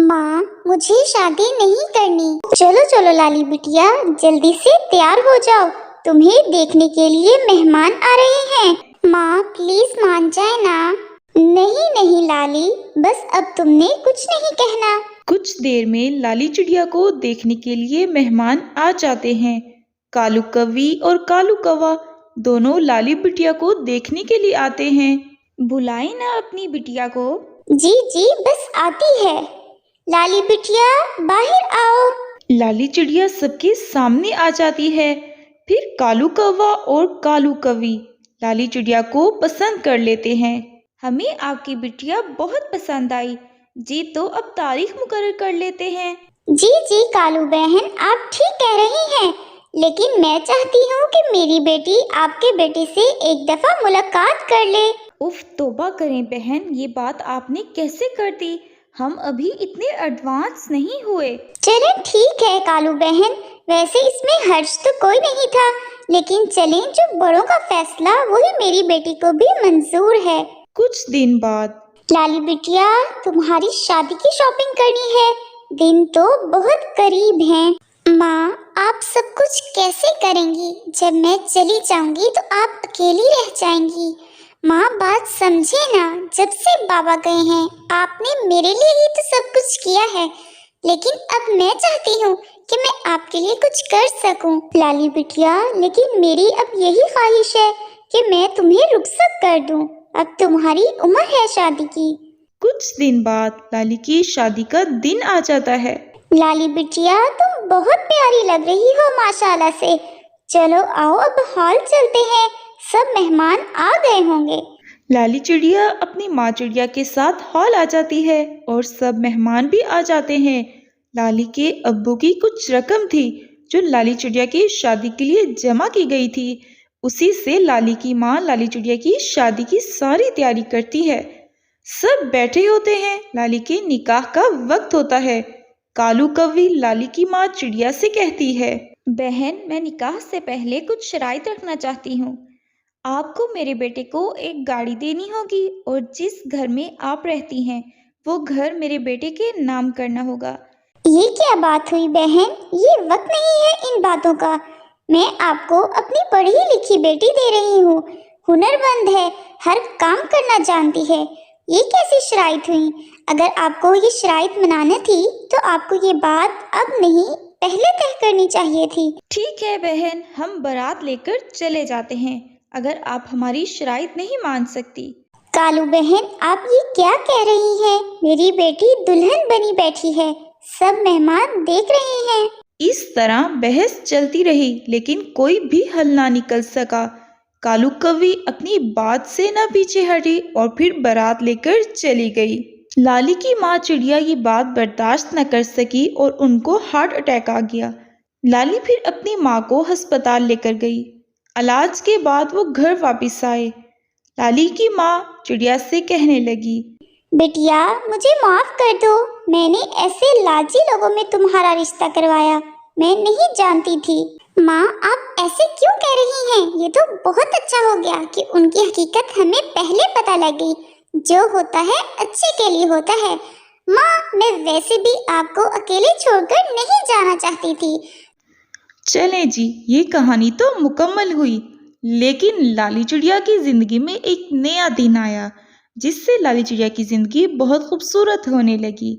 माँ, मुझे शादी नहीं करनी। चलो चलो लाली बिटिया, जल्दी से तैयार हो जाओ, तुम्हें देखने के लिए मेहमान आ रहे हैं। माँ प्लीज मान जाए ना। नहीं नहीं लाली, बस अब तुमने कुछ नहीं कहना। कुछ देर में लाली चिड़िया को देखने के लिए मेहमान आ जाते हैं। कालू कौवी और कालू कौवा दोनों लाली बिटिया को देखने के लिए आते हैं। बुलाए ना अपनी बिटिया को। जी जी, बस आती है। लाली बिटिया बाहर आओ। लाली चिड़िया सबके सामने आ जाती है। फिर कालू कौवा और कालू कौवी लाली चिड़िया को पसंद कर लेते हैं। हमें आपकी बिटिया बहुत पसंद आई जी, तो अब तारीख मुकर्रर कर लेते हैं। जी जी कालू बहन, आप ठीक कह रही हैं, लेकिन मैं चाहती हूँ कि मेरी बेटी आपके बेटे से एक दफा मुलाकात कर ले। उफ तौबा करें बहन, ये बात आपने कैसे कर दी? हम अभी इतने एडवांस नहीं हुए। चलें ठीक है कालू बहन, वैसे इसमें हर्ज तो कोई नहीं था, लेकिन चलें, जो बड़ों का फैसला वही मेरी बेटी को भी मंजूर है। कुछ दिन बाद लाली बिटिया, तुम्हारी शादी की शॉपिंग करनी है, दिन तो बहुत करीब हैं। माँ, आप सब कुछ कैसे करेंगी? जब मैं चली जाऊंगी तो आप अकेली रह जाएंगी। माँ बात समझे ना, जब से बाबा गए हैं आपने मेरे लिए ही तो सब कुछ किया है, लेकिन अब मैं चाहती हूँ कि मैं आपके लिए कुछ कर सकूं। लाली बिटिया, लेकिन मेरी अब यही ख्वाहिश है कि मैं तुम्हें रुखसत कर दूं। अब तुम्हारी उम्र है शादी की। कुछ दिन बाद लाली की शादी का दिन आ जाता है। लाली बिटिया, तुम बहुत प्यारी लग रही हो माशाल्लाह से। चलो आओ, अब हॉल चलते हैं, सब मेहमान आ गए होंगे। लाली चिड़िया अपनी माँ चिड़िया के साथ हॉल आ जाती है और सब मेहमान भी आ जाते हैं। लाली के अब्बू की कुछ रकम थी जो लाली चिड़िया की शादी के लिए जमा की गई थी। उसी से लाली की माँ लाली चिड़िया की शादी की सारी तैयारी करती है। सब बैठे होते हैं। लाली के निकाह का वक्त होता है। कालू कौवी लाली की माँ चिड़िया से कहती है, बहन, मैं निकाह से पहले कुछ शराइत रखना चाहती हूँ। आपको मेरे बेटे को एक गाड़ी देनी होगी और जिस घर में आप रहती हैं वो घर मेरे बेटे के नाम करना होगा। ये क्या बात हुई बहन? ये वक्त नहीं है इन बातों का। मैं आपको अपनी पढ़ी लिखी बेटी दे रही हूँ, हुनरमंद है, हर काम करना जानती है। ये कैसी शराइत हुई? अगर आपको ये शराइत मनाना थी तो आपको ये बात अब नहीं, पहले तय करनी चाहिए थी। ठीक है बहन, हम बारात लेकर चले जाते हैं अगर आप हमारी शराइत नहीं मान सकती। कालू बहन, आप ये क्या कह रही हैं? मेरी बेटी दुल्हन बनी बैठी है, सब मेहमान देख रहे हैं। इस तरह बहस चलती रही, लेकिन कोई भी हल ना निकल सका। कालू कौवी अपनी बात से न पीछे हटी और फिर बारात लेकर चली गई। लाली की माँ चिड़िया ये बात बर्दाश्त न कर सकी और उनको हार्ट अटैक आ गया। लाली फिर अपनी माँ को अस्पताल लेकर गई। इलाज के बाद वो घर वापस आए। लाली की माँ चिड़िया से कहने लगी, बिटिया, मुझे माफ कर दो, मैंने ऐसे लाजी लोगों में तुम्हारा रिश्ता करवाया, मैं नहीं जानती थी। माँ, आप ऐसे क्यों कह रही हैं? ये तो बहुत अच्छा हो गया कि उनकी हकीकत हमें पहले पता लग गई। जो होता है अच्छे के लिए होता है। माँ, मैं वैसे भी आपको अकेले छोड़कर नहीं जाना चाहती थी। चलें जी, ये कहानी तो मुकम्मल हुई, लेकिन लाली चिड़िया की जिंदगी में एक नया दिन आया जिससे लाली चिड़िया की जिंदगी बहुत खूबसूरत होने लगी।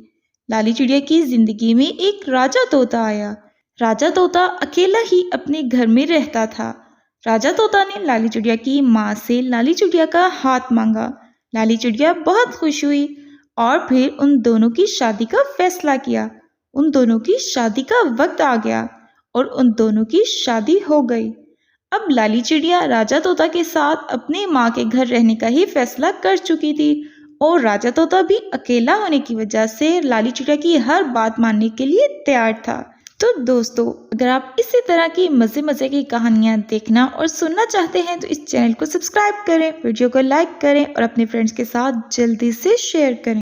लाली चिड़िया की जिंदगी में एक राजा तोता आया। राजा तोता अकेला ही अपने घर में रहता था। राजा तोता ने लाली चिड़िया की माँ से लाली चिड़िया का हाथ मांगा। लाली चिड़िया बहुत खुश हुई और फिर उन दोनों की शादी का फैसला किया। उन दोनों की शादी का वक्त आ गया और उन दोनों की शादी हो गई। अब लाली चिड़िया राजा तोता के साथ अपने माँ के घर रहने का ही फैसला कर चुकी थी और राजा तोता भी अकेला होने की वजह से लाली चिड़िया की हर बात मानने के लिए तैयार था। तो दोस्तों, अगर आप इसी तरह की मज़े मज़े की कहानियाँ देखना और सुनना चाहते हैं तो इस चैनल को सब्सक्राइब करें, वीडियो को लाइक करें और अपने फ्रेंड्स के साथ जल्दी से शेयर करें।